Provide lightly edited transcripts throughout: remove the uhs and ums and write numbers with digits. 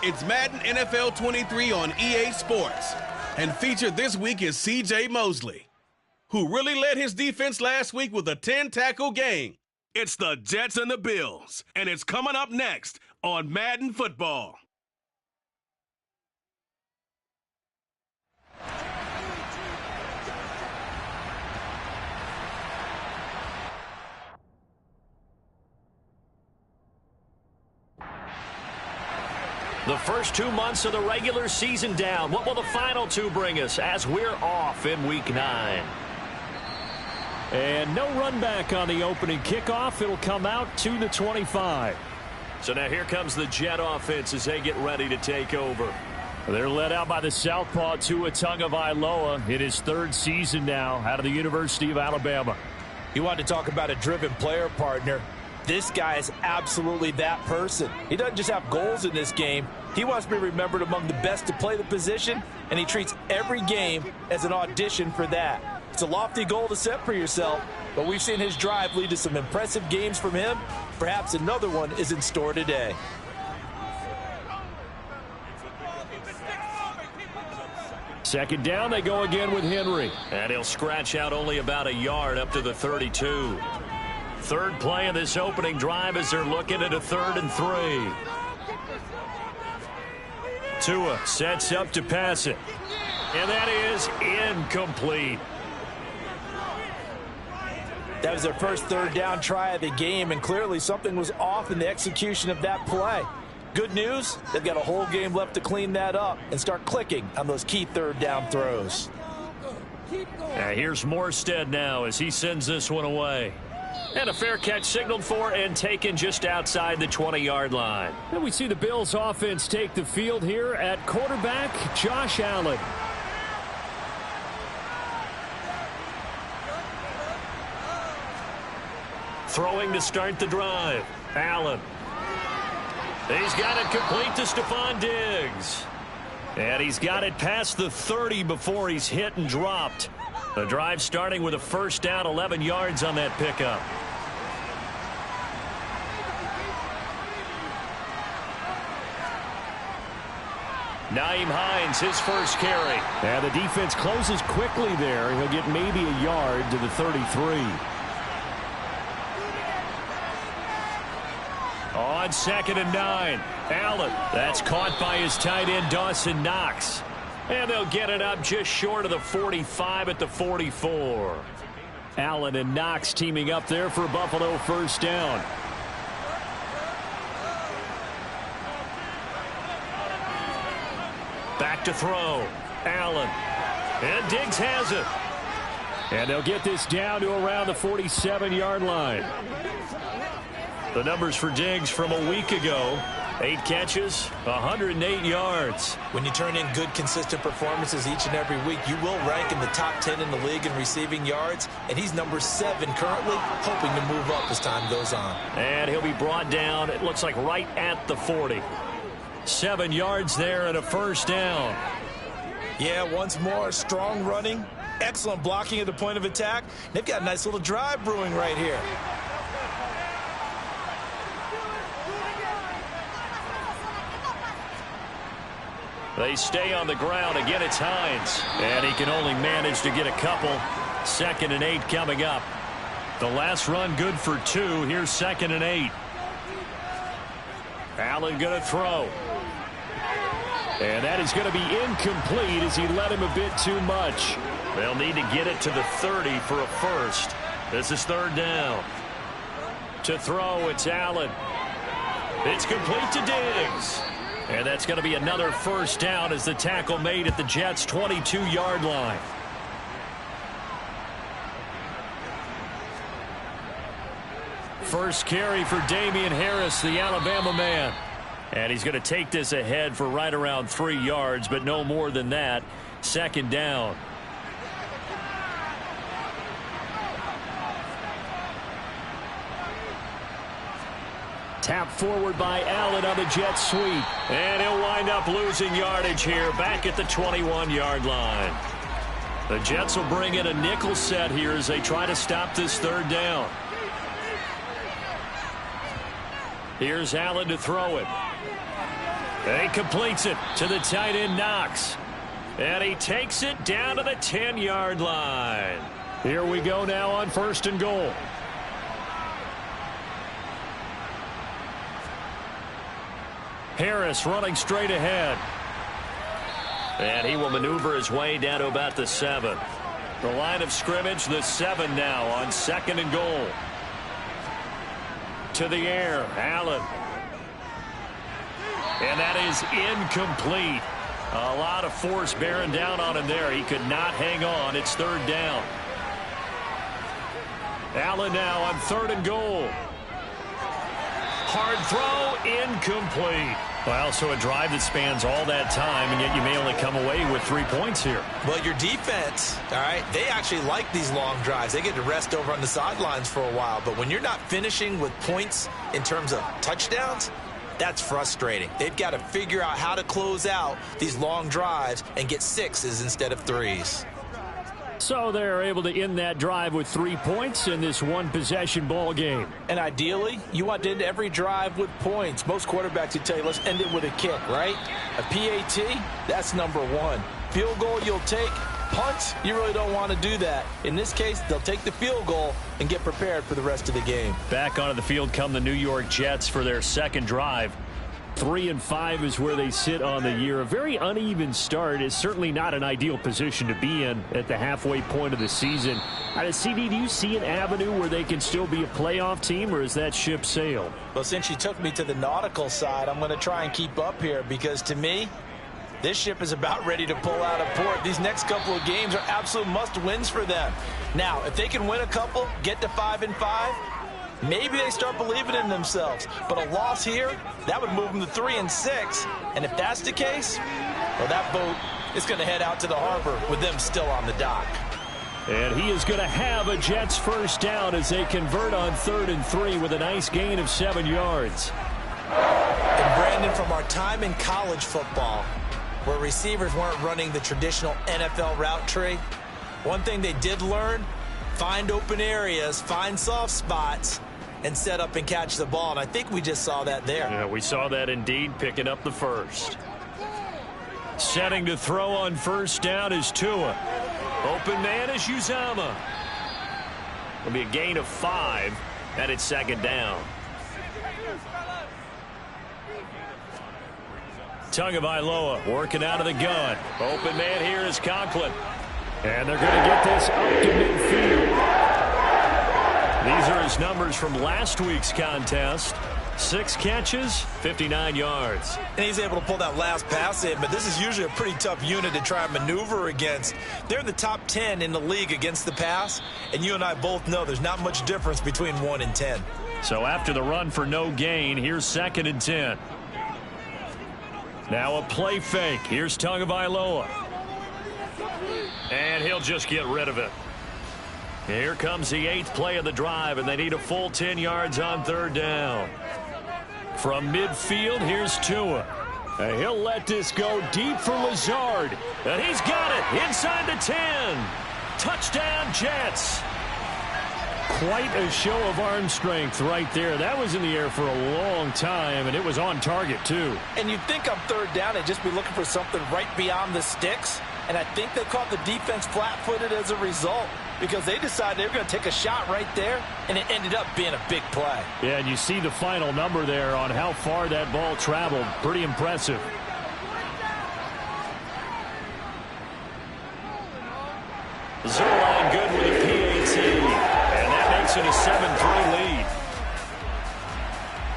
It's Madden NFL 23 on EA Sports. And featured this week is C.J. Mosley, who really led his defense last week with a 10-tackle game. It's the Jets and the Bills, and it's coming up next on Madden Football. The first 2 months of the regular season down. What will the final two bring us as we're off in Week 9? And no run back on the opening kickoff. It'll come out to the 25. So now here comes the Jet offense as they get ready to take over. They're led out by the southpaw Tua Tagovailoa in his third season now out of the University of Alabama. You want to talk about a driven player, partner. This guy is absolutely that person. He doesn't just have goals in this game. He wants to be remembered among the best to play the position, and he treats every game as an audition for that. It's a lofty goal to set for yourself, but we've seen his drive lead to some impressive games from him. Perhaps another one is in store today. Second down, they go again with Henry. And he'll scratch out only about a yard up to the 32. Third play of this opening drive as they're looking at a 3rd and 3. Tua sets up to pass it. And that is incomplete. That was their first third down try of the game, and clearly something was off in the execution of that play. Good news, they've got a whole game left to clean that up and start clicking on those key third down throws. Here's Morstead now as he sends this one away. And a fair catch signaled for and taken just outside the 20-yard line. And we see the Bills offense take the field here at quarterback, Josh Allen. Throwing to start the drive. Allen. He's got it complete to Stephon Diggs. And he's got it past the 30 before he's hit and dropped. The drive starting with a first down, 11 yards on that pickup. Nyheim Hines, his first carry. And the defense closes quickly there. He'll get maybe a yard to the 33. On 2nd and 9, Allen. That's caught by his tight end, Dawson Knox. And they'll get it up just short of the 45 at the 44. Allen and Knox teaming up there for Buffalo first down. Back to throw. Allen. And Diggs has it. And they'll get this down to around the 47-yard line. The numbers for Diggs from a week ago. 8 catches, 108 yards. When you turn in good, consistent performances each and every week, you will rank in the top 10 in the league in receiving yards, and he's number 7 currently, hoping to move up as time goes on. And he'll be brought down, it looks like right at the 40. 7 yards there and a first down. Yeah, once more, strong running, excellent blocking at the point of attack. They've got a nice little drive brewing right here. They stay on the ground. Again, it's Hines. And he can only manage to get a couple. 2nd and 8 coming up. The last run good for 2. Here's 2nd and 8. Allen going to throw. And that is going to be incomplete as he led him a bit too much. They'll need to get it to the 30 for a first. This is 3rd down. To throw, it's Allen. It's complete to Diggs. And that's going to be another first down as the tackle made at the Jets' 22-yard line. First carry for Damian Harris, the Alabama man. And he's going to take this ahead for right around 3 yards, but no more than that. 2nd down. Tap forward by Allen on the jet sweep. And he'll wind up losing yardage here back at the 21-yard line. The Jets will bring in a nickel set here as they try to stop this 3rd down. Here's Allen to throw it. And he completes it to the tight end, Knox. And he takes it down to the 10-yard line. Here we go now on 1st and goal. Harris running straight ahead. And he will maneuver his way down to about the 7. The line of scrimmage, the 7 now on 2nd and goal. To the air, Allen. And that is incomplete. A lot of force bearing down on him there. He could not hang on. It's 3rd down. Allen now on 3rd and goal. Hard throw, incomplete. Well, so a drive that spans all that time, and yet you may only come away with 3 points here. Well, your defense, all right, they actually like these long drives. They get to rest over on the sidelines for a while. But when you're not finishing with points in terms of touchdowns, that's frustrating. They've got to figure out how to close out these long drives and get 6s instead of 3s. So they're able to end that drive with 3 points in this one-possession ball game. And ideally, you want to end every drive with points. Most quarterbacks would tell you, let's end it with a kick, right? A PAT, that's number 1. Field goal you'll take. Punts, you really don't want to do that. In this case, they'll take the field goal and get prepared for the rest of the game. Back onto the field come the New York Jets for their 2nd drive. 3-5 is where they sit on the year. A very uneven start is certainly not an ideal position to be in at the halfway point of the season. CD, do you see an avenue where they can still be a playoff team, or is that ship sailed? Well, since you took me to the nautical side, I'm going to try and keep up here because to me, this ship is about ready to pull out of port. These next couple of games are absolute must-wins for them. Now, if they can win a couple, get to 5-5, maybe they start believing in themselves. But a loss here, that would move them to 3-6. And if that's the case, well, that boat is going to head out to the harbor with them still on the dock. And he is going to have a Jets 1st down as they convert on 3rd and 3 with a nice gain of 7 yards. And Brandon, from our time in college football, where receivers weren't running the traditional NFL route tree, one thing they did learn, find open areas, find soft spots, and set up and catch the ball. And I think we just saw that there. Yeah, we saw that indeed, picking up the 1st. Setting to throw on 1st down is Tua. Open man is Uzomah. It'll be a gain of 5, and it's 2nd down. Tagovailoa working out of the gun. Open man here is Conklin. And they're going to get this up to midfield. These are his numbers from last week's contest. 6 catches, 59 yards. And he's able to pull that last pass in, but this is usually a pretty tough unit to try and maneuver against. They're in the top 10 in the league against the pass, and you and I both know there's not much difference between 1 and 10. So after the run for no gain, here's 2nd and 10. Now a play fake. Here's Tagovailoa. And he'll just get rid of it. Here comes the 8th play of the drive, and they need a full 10 yards on 3rd down. From midfield, here's Tua. And he'll let this go deep for Lazard. And he's got it inside the 10. Touchdown, Jets. Quite a show of arm strength right there. That was in the air for a long time, and it was on target, too. And you'd think on 3rd down, they'd just be looking for something right beyond the sticks. And I think they caught the defense flat-footed as a result because they decided they were going to take a shot right there, and it ended up being a big play. Yeah, and you see the final number there on how far that ball traveled. Pretty impressive. Zerline good with a PAT, and that makes it a 7-3 lead.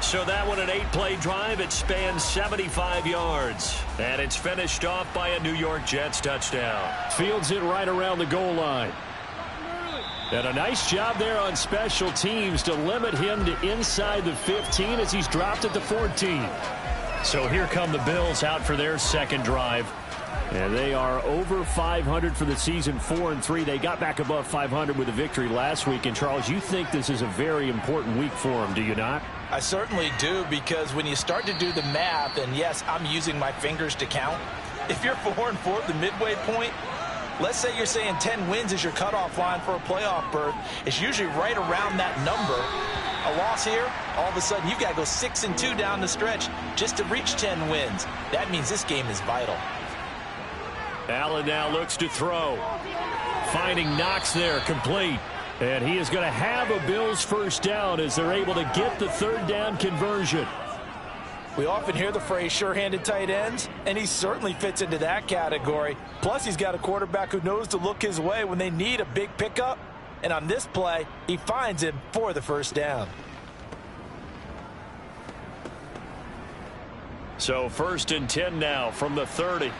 So that one, an 8-play drive. It spans 75 yards. And it's finished off by a New York Jets touchdown. Fields it right around the goal line. And a nice job there on special teams to limit him to inside the 15 as he's dropped at the 14. So here come the Bills out for their 2nd drive. And they are over 500 for the season, 4-3. They got back above 500 with a victory last week. And, Charles, you think this is a very important week for them, do you not? I certainly do, because when you start to do the math, and yes, I'm using my fingers to count, if you're 4-4 at the midway point, Let's say you're saying 10 wins is your cutoff line for a playoff berth. It's usually right around that number. A loss here, all of a sudden you've got to go 6-2 down the stretch just to reach 10 wins. That means this game is vital. Allen now looks to throw. Finding Knox there, complete. And he is going to have a Bills first down as they're able to get the third down conversion. We often hear the phrase sure-handed tight ends, and he certainly fits into that category. Plus, he's got a quarterback who knows to look his way when they need a big pickup. And on this play, he finds him for the first down. So 1st and 10 now from the 30.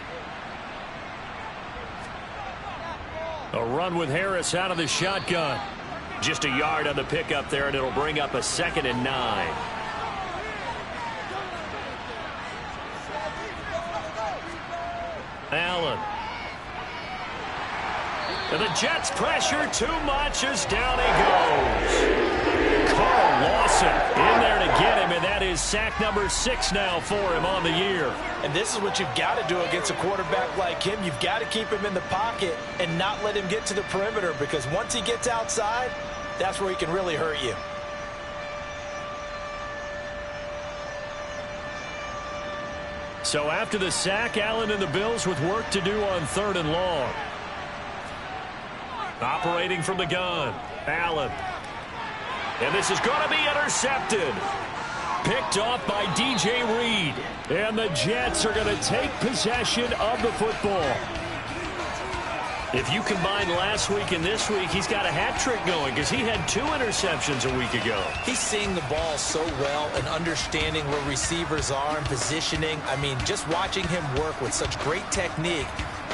A run with Harris out of the shotgun. Just a yard on the pickup there, and it'll bring up a 2nd and 9. Allen. And the Jets pressure too much as down he goes. Carl Lawson in there to get him, and that is sack number 6 now for him on the year. And this is what you've got to do against a quarterback like him. You've got to keep him in the pocket and not let him get to the perimeter, because once he gets outside, that's where he can really hurt you. So after the sack, Allen and the Bills with work to do on 3rd and long. Operating from the gun, Allen. And this is going to be intercepted. Picked off by DJ Reed. And the Jets are going to take possession of the football. If you combine last week and this week, he's got a hat trick going because he had 2 interceptions a week ago. He's seeing the ball so well and understanding where receivers are and positioning. I mean, just watching him work with such great technique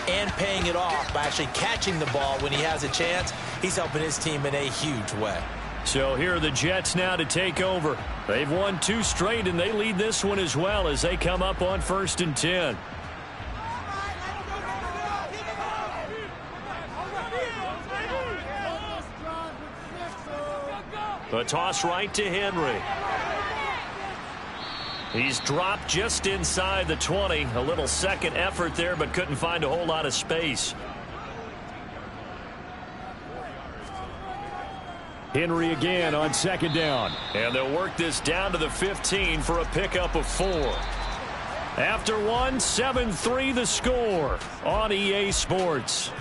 and paying it off by actually catching the ball when he has a chance, he's helping his team in a huge way. So here are the Jets now to take over. They've won 2 straight, and they lead this one as well as they come up on 1st and 10. The toss right to Henry. He's dropped just inside the 20. A little second effort there, but couldn't find a whole lot of space. Henry again on 2nd down. And they'll work this down to the 15 for a pickup of 4. After 1, 7-3 the score on EA Sports.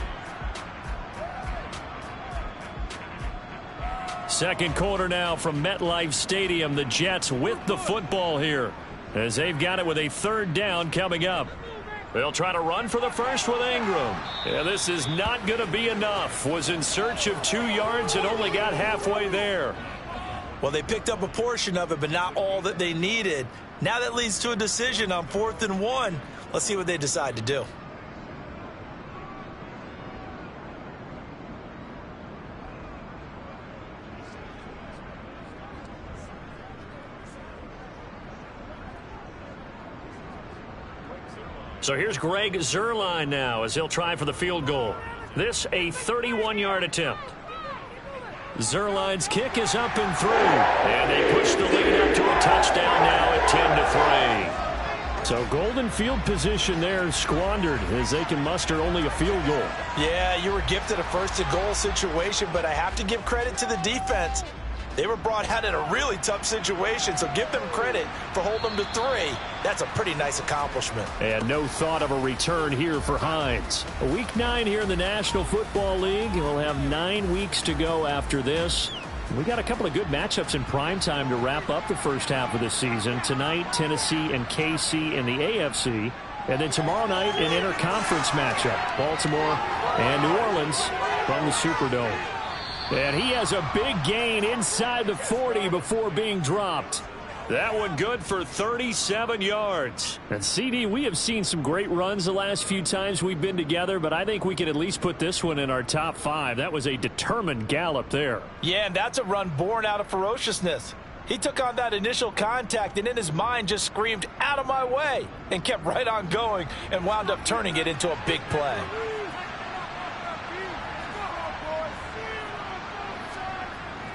Second quarter now from MetLife Stadium. The Jets with the football here as they've got it with a 3rd down coming up. They'll try to run for the first with Ingram. Yeah, this is not going to be enough. Was in search of 2 yards and only got halfway there. Well, they picked up a portion of it, but not all that they needed. Now that leads to a decision on 4th and 1. Let's see what they decide to do. So here's Greg Zuerlein now as he'll try for the field goal. This a 31-yard attempt. Zuerlein's kick is up and through. And they push the lead up to a touchdown now at 10-3. So golden field position there squandered as they can muster only a field goal. Yeah, you were gifted a 1st and goal situation, but I have to give credit to the defense. They were brought out in a really tough situation, so give them credit for holding them to 3. That's a pretty nice accomplishment. And no thought of a return here for Hines. Week 9 here in the National Football League. We'll have 9 weeks to go after this. We got a couple of good matchups in prime time to wrap up the first half of the season. Tonight, Tennessee and KC in the AFC. And then tomorrow night, an interconference matchup. Baltimore and New Orleans from the Superdome. And he has a big gain inside the 40 before being dropped. That one good for 37 yards. And CD, we have seen some great runs the last few times we've been together, but I think we can at least put this one in our top 5. That was a determined gallop there. Yeah, and that's a run born out of ferociousness. He took on that initial contact and in his mind just screamed, "Out of my way," and kept right on going and wound up turning it into a big play.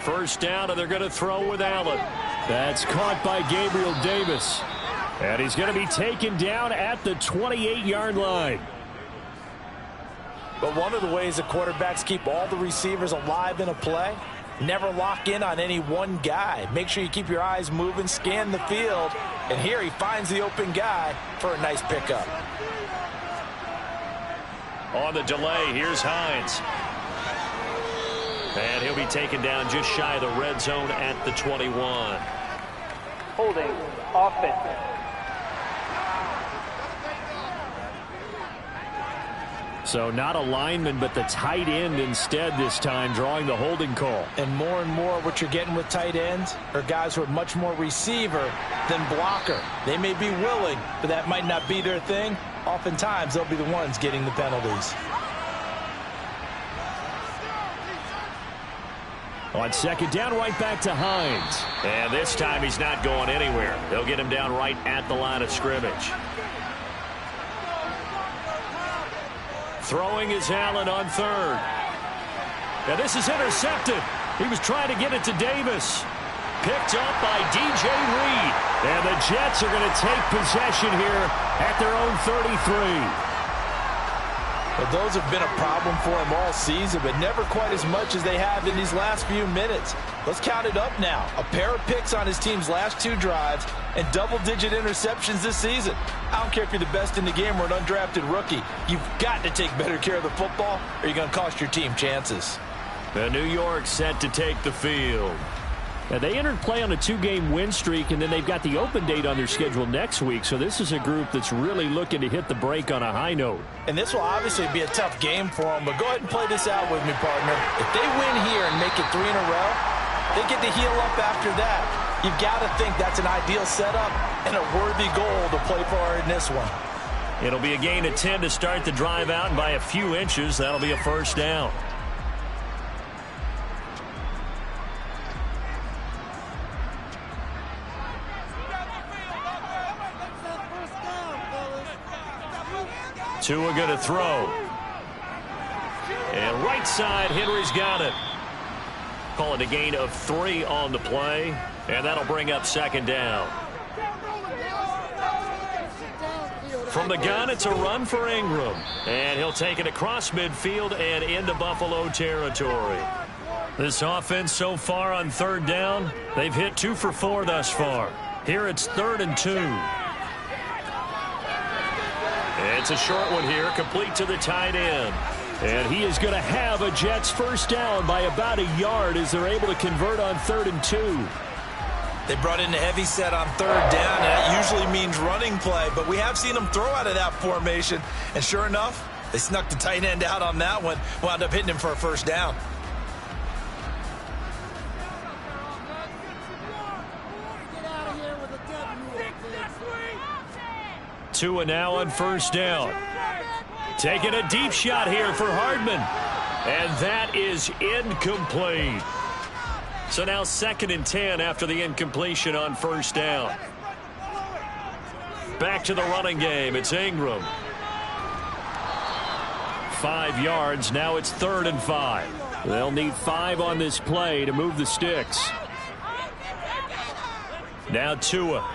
First down, and they're going to throw with Allen. That's caught by Gabriel Davis. And he's going to be taken down at the 28-yard line. But one of the ways that quarterbacks keep all the receivers alive in a play, never lock in on any one guy. Make sure you keep your eyes moving, scan the field, and here he finds the open guy for a nice pickup. On the delay, here's Hines. And he'll be taken down just shy of the red zone at the 21. Holding, offense. So not a lineman, but the tight end instead this time, drawing the holding call. And more what you're getting with tight ends are guys who are much more receiver than blocker. They may be willing, but that might not be their thing. Oftentimes, they'll be the ones getting the penalties. On second down, right back to Hines. And this time he's not going anywhere. They'll get him down right at the line of scrimmage. Throwing is Allen on third. Now this is intercepted. He was trying to get it to Davis. Picked up by DJ Reed. And the Jets are going to take possession here at their own 33. Well, those have been a problem for him all season, but never quite as much as they have in these last few minutes. Let's count it up now. A pair of picks on his team's last 2 drives and double-digit interceptions this season. I don't care if you're the best in the game or an undrafted rookie. You've got to take better care of the football or you're going to cost your team chances. The New York set to take the field. Now, they entered play on a 2-game win streak, and then they've got the open date on their schedule next week. So this is a group that's really looking to hit the break on a high note. And this will obviously be a tough game for them, but go ahead and play this out with me, partner. If they win here and make it 3 in a row, they get to heal up after that. You've got to think that's an ideal setup and a worthy goal to play for in this one. It'll be a gain of 10 to start the drive out, and by a few inches, that'll be a first down. Tua going to throw. And right side, Henry's got it. Call it a gain of 3 on the play, and that'll bring up second down. From the gun, it's a run for Ingram. And he'll take it across midfield and into Buffalo territory. This offense so far on third down, they've hit 2 for 4 thus far. Here it's 3rd and 2. It's a short one here, complete to the tight end. And he is going to have a Jets first down by about 1 yard as they're able to convert on 3rd and 2. They brought in a heavy set on 3rd down, and that usually means running play, but we have seen them throw out of that formation. And sure enough, they snuck the tight end out on that one, wound up hitting him for a first down. Tua now on first down. Taking a deep shot here for Hardman. And that is incomplete. So now 2nd and 10 after the incompletion on first down. Back to the running game. It's Ingram. 5 yards. Now it's 3rd and 5. They'll need 5 on this play to move the sticks. Now Tua.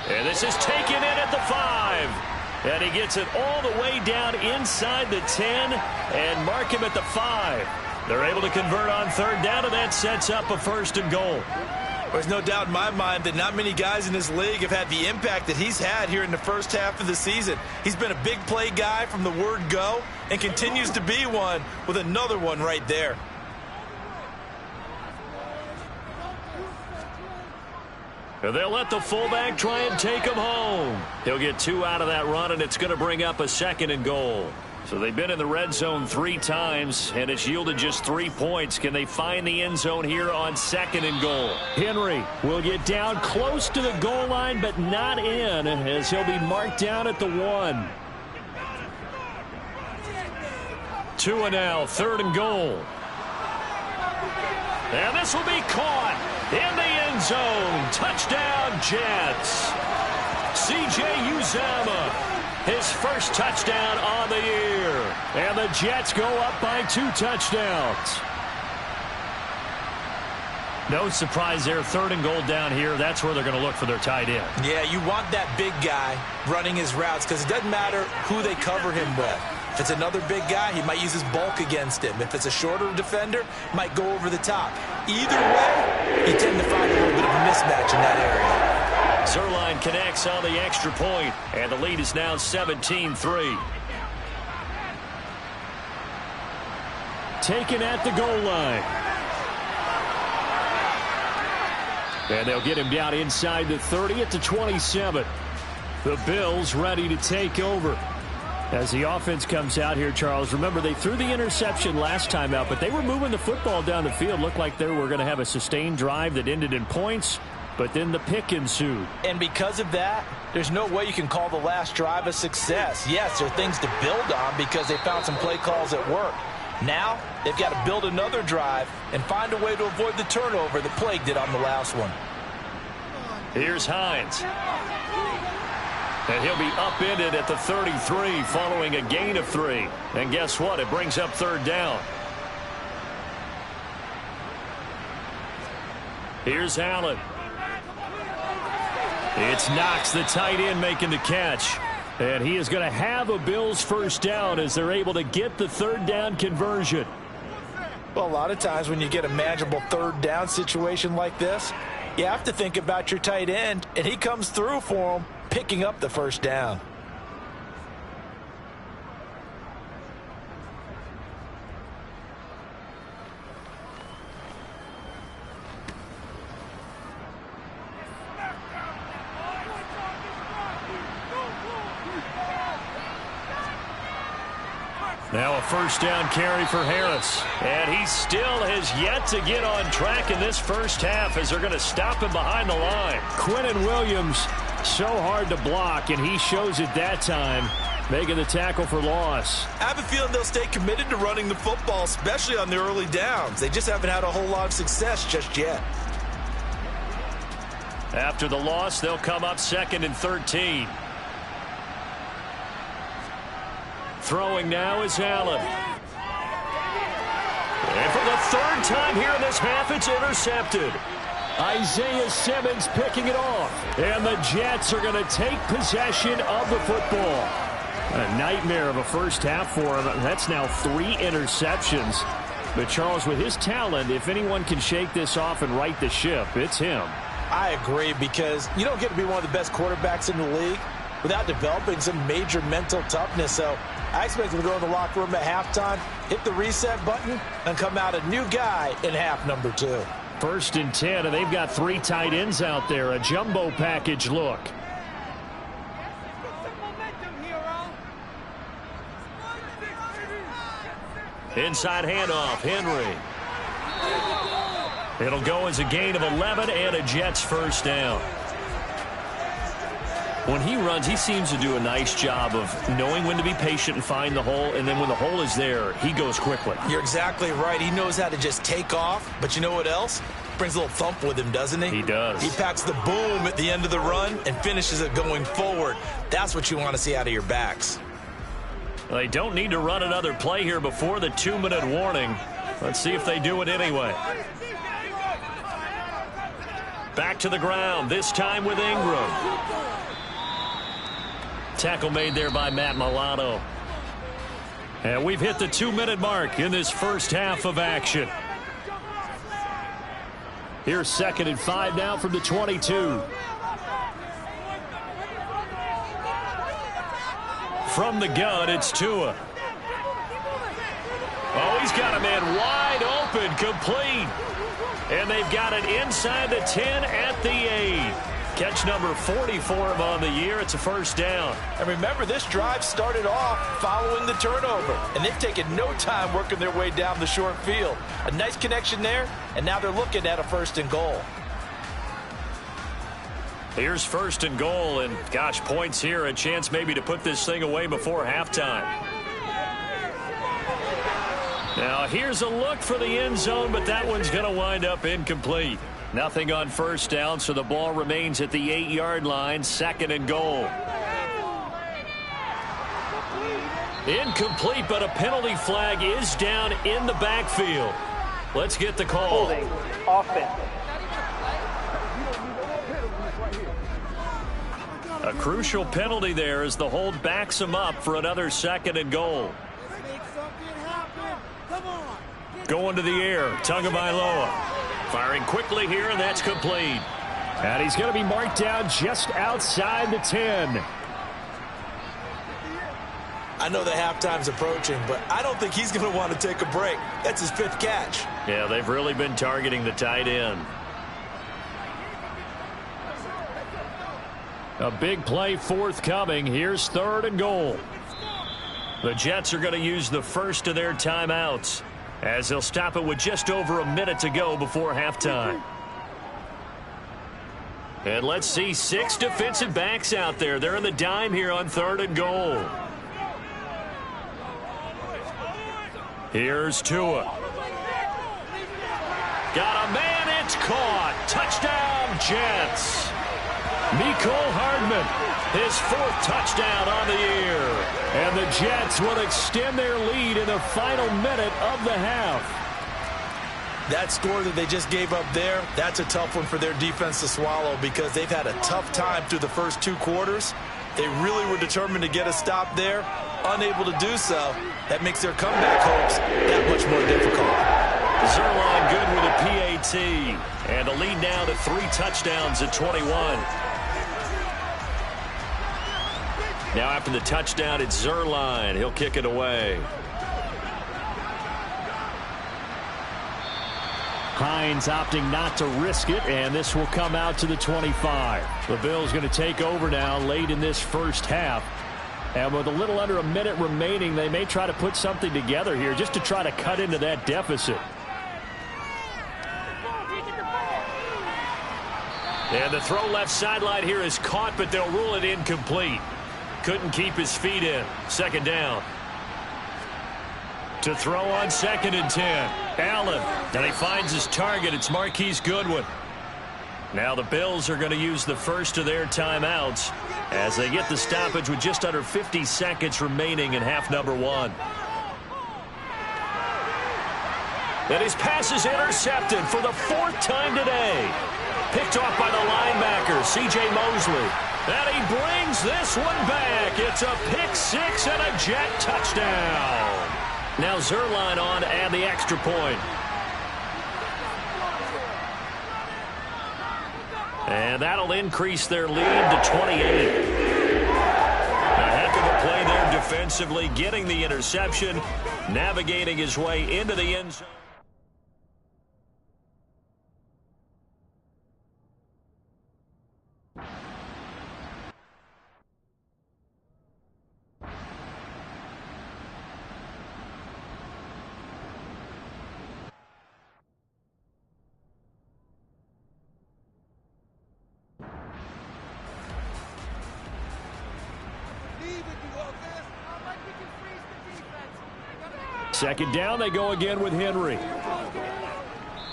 And this is taken in at the 5. And he gets it all the way down inside the 10 and mark him at the 5. They're able to convert on 3rd down, and that sets up a 1st and goal. There's no doubt in my mind that not many guys in this league have had the impact that he's had here in the first half of the season. He's been a big play guy from the word go and continues to be one with another one right there. They'll let the fullback try and take him home. He'll get 2 out of that run, and it's going to bring up a 2nd and goal. So they've been in the red zone 3 times, and it's yielded just 3 points. Can they find the end zone here on 2nd and goal? Henry will get down close to the goal line, but not in, as he'll be marked down at the 1. Tua now, 3rd and goal. And this will be caught in the end zone. Touchdown, Jets. C.J. Uzomah, his first touchdown on the year. And the Jets go up by 2 touchdowns. No surprise there. 3rd and goal down here. That's where they're going to look for their tight end. Yeah, you want that big guy running his routes because it doesn't matter who they cover him with. If it's another big guy, he might use his bulk against him. If it's a shorter defender, might go over the top. Either way, you tend to find a little bit of a mismatch in that area. Zuerlein connects on the extra point, and the lead is now 17-3. Taken at the goal line. And they'll get him down inside the 30 at the 27. The Bills ready to take over. As the offense comes out here, Charles, remember they threw the interception last time out, but they were moving the football down the field. Looked like they were going to have a sustained drive that ended in points, but then the pick ensued. And because of that, there's no way you can call the last drive a success. Yes, there are things to build on because they found some play calls that work. Now, they've got to build another drive and find a way to avoid the turnover that Plague did on the last one. Here's Hines. And he'll be upended at the 33 following a gain of 3. And guess what? It brings up 3rd down. Here's Allen. It's Knox, the tight end, making the catch. And he is going to have a Bills 1st down as they're able to get the 3rd down conversion. Well, a lot of times when you get a manageable 3rd down situation like this, you have to think about your tight end, and he comes through for him, picking up the 1st down. Now a 1st down carry for Harris. And he still has yet to get on track in this 1st half as they're going to stop him behind the line. Quinnen Williams, so hard to block, and he shows it that time, making the tackle for loss. I have a feeling they'll stay committed to running the football, especially on the early downs. They just haven't had a whole lot of success just yet. After the loss, they'll come up 2nd and 13. Throwing now is Allen. And for the 3rd time here in this half, it's intercepted. Isaiah Simmons picking it off. And the Jets are going to take possession of the football. A nightmare of a 1st half for him. That's now 3 interceptions. But Charles, with his talent, if anyone can shake this off and right the ship, it's him. I agree, because you don't get to be one of the best quarterbacks in the league without developing some major mental toughness. So I expect him to go in the locker room at halftime, hit the reset button, and come out a new guy in half number 2. 1st and 10, and they've got 3 tight ends out there. A jumbo package look. Inside handoff, Henry. It'll go as a gain of 11 and a Jets 1st down. When he runs, he seems to do a nice job of knowing when to be patient and find the hole, and then when the hole is there, he goes quickly. You're exactly right. He knows how to just take off, but you know what else? Brings a little thump with him, doesn't he? He does. He packs the boom at the end of the run and finishes it going forward. That's what you want to see out of your backs. They don't need to run another play here before the 2-minute warning. Let's see if they do it anyway. Back to the ground, this time with Ingram. Tackle made there by Matt Milano. And we've hit the 2-minute mark in this 1st half of action. Here's 2nd and 5 now from the 22. From the gun, it's Tua. Oh, he's got a man wide open, complete. And they've got it inside the 10 at the 8. Catch number 40 for him on the year. It's a 1st down. And remember, this drive started off following the turnover, and they've taken no time working their way down the short field. A nice connection there, and now they're looking at a 1st and goal. Here's 1st and goal, and gosh, points here, a chance maybe to put this thing away before halftime. Now here's a look for the end zone, but that one's going to wind up incomplete. Nothing on 1st down, so the ball remains at the 8-yard line, 2nd and goal. Incomplete, but a penalty flag is down in the backfield. Let's get the call. Holding offense. A crucial penalty there as the hold backs him up for another 2nd and goal. Going to the air, Tagovailoa. Firing quickly here, and that's complete. And he's going to be marked down just outside the 10. I know the halftime's approaching, but I don't think he's going to want to take a break. That's his 5th catch. Yeah, they've really been targeting the tight end. A big play forthcoming. Here's 3rd and goal. The Jets are going to use the first of their timeouts as they'll stop it with just over a minute to go before halftime. And let's see 6 defensive backs out there. They're in the dime here on 3rd and goal. Here's Tua. Got a man, it's caught. Touchdown, Jets. Mecole Hardman, his 4th touchdown on the year. And the Jets will extend their lead in the final minute of the half. That score that they just gave up there, that's a tough one for their defense to swallow because they've had a tough time through the first 2 quarters. They really were determined to get a stop there, unable to do so. That makes their comeback hopes that much more difficult. Zuerlein good with a PAT. And a lead now to 3 touchdowns at 21. Now after the touchdown, it's Zuerlein. He'll kick it away. Hines opting not to risk it, and this will come out to the 25. The Bills going to take over now late in this first half. And with a little under a minute remaining, they may try to put something together here just to try to cut into that deficit. And the throw left sideline here is caught, but they'll rule it incomplete. Couldn't keep his feet in. 2nd down. To throw on 2nd and 10. Allen. And he finds his target. It's Marquise Goodwin. Now the Bills are going to use the first of their timeouts as they get the stoppage with just under 50 seconds remaining in half number 1. And his pass is intercepted for the 4th time today. Picked off by the linebacker, C.J. Mosley. And he brings this one back. It's a pick 6 and a Jet touchdown. Now Zuerlein on to add the extra point. And that'll increase their lead to 28. A heck of a play there defensively, getting the interception, navigating his way into the end zone. Second down, they go again with Henry.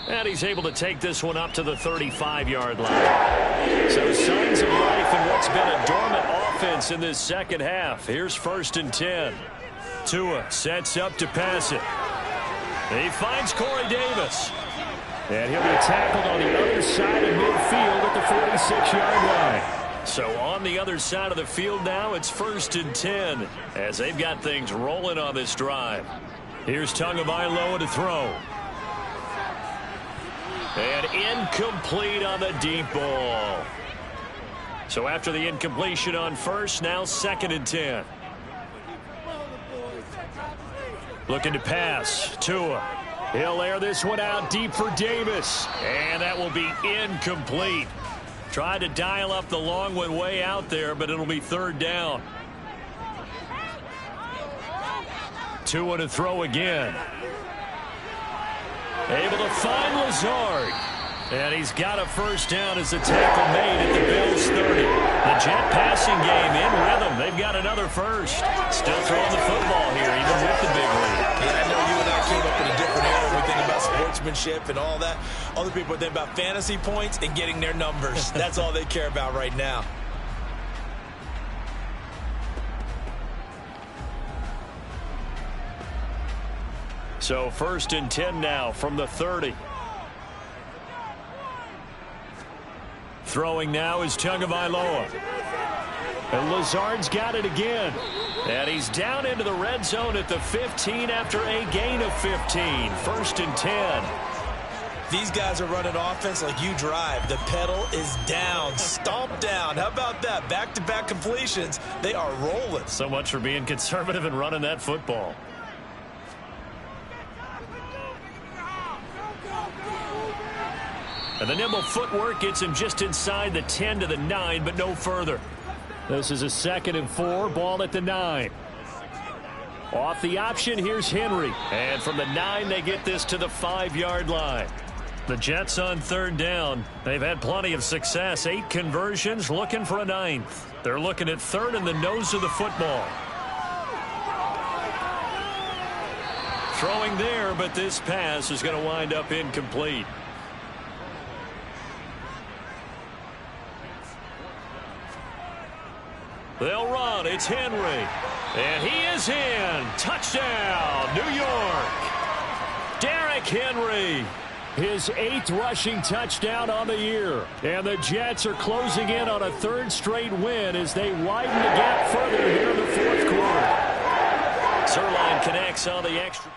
And he's able to take this one up to the 35-yard line. So signs of life in what's been a dormant offense in this second half. Here's 1st and 10. Tua sets up to pass it. He finds Corey Davis. And he'll be tackled on the other side of midfield at the 46-yard line. So on the other side of the field now, it's 1st and 10 as they've got things rolling on this drive. Here's Tagovailoa to throw. And incomplete on the deep ball. So after the incompletion on 1st, now 2nd and 10. Looking to pass. Tua. He'll air this one out deep for Davis. And that will be incomplete. Tried to dial up the long one way out there, but it'll be 3rd down. Tua to throw again. Able to find Lazard. And he's got a 1st down as the tackle made at the Bills 30. The Jet passing game in rhythm. They've got another 1st. Still throwing the football here, even with the big lead. Yeah, I know you and I came up in a different era. We think about sportsmanship and all that. Other people think about fantasy points and getting their numbers. That's all they care about right now. So 1st and 10 now from the 30. Throwing now is Tagovailoa. And Lazard's got it again. And he's down into the red zone at the 15 after a gain of 15. 1st and 10. These guys are running offense like you drive. The pedal is down, stomped down. How about that? Back-to-back completions. They are rolling. So much for being conservative and running that football. And the nimble footwork gets him just inside the 10 to the 9, but no further. This is a 2nd and 4, ball at the 9. Off the option, here's Henry. And from the 9, they get this to the 5-yard line. The Jets on 3rd down. They've had plenty of success. 8 conversions, looking for a 9th. They're looking at 3rd and the nose of the football. Throwing there, but this pass is going to wind up incomplete. They'll run. It's Henry. And he is in. Touchdown, New York. Derrick Henry. His 8th rushing touchdown on the year. And the Jets are closing in on a 3rd straight win as they widen the gap further here in the 4th quarter. Zuerlein connects on the extra.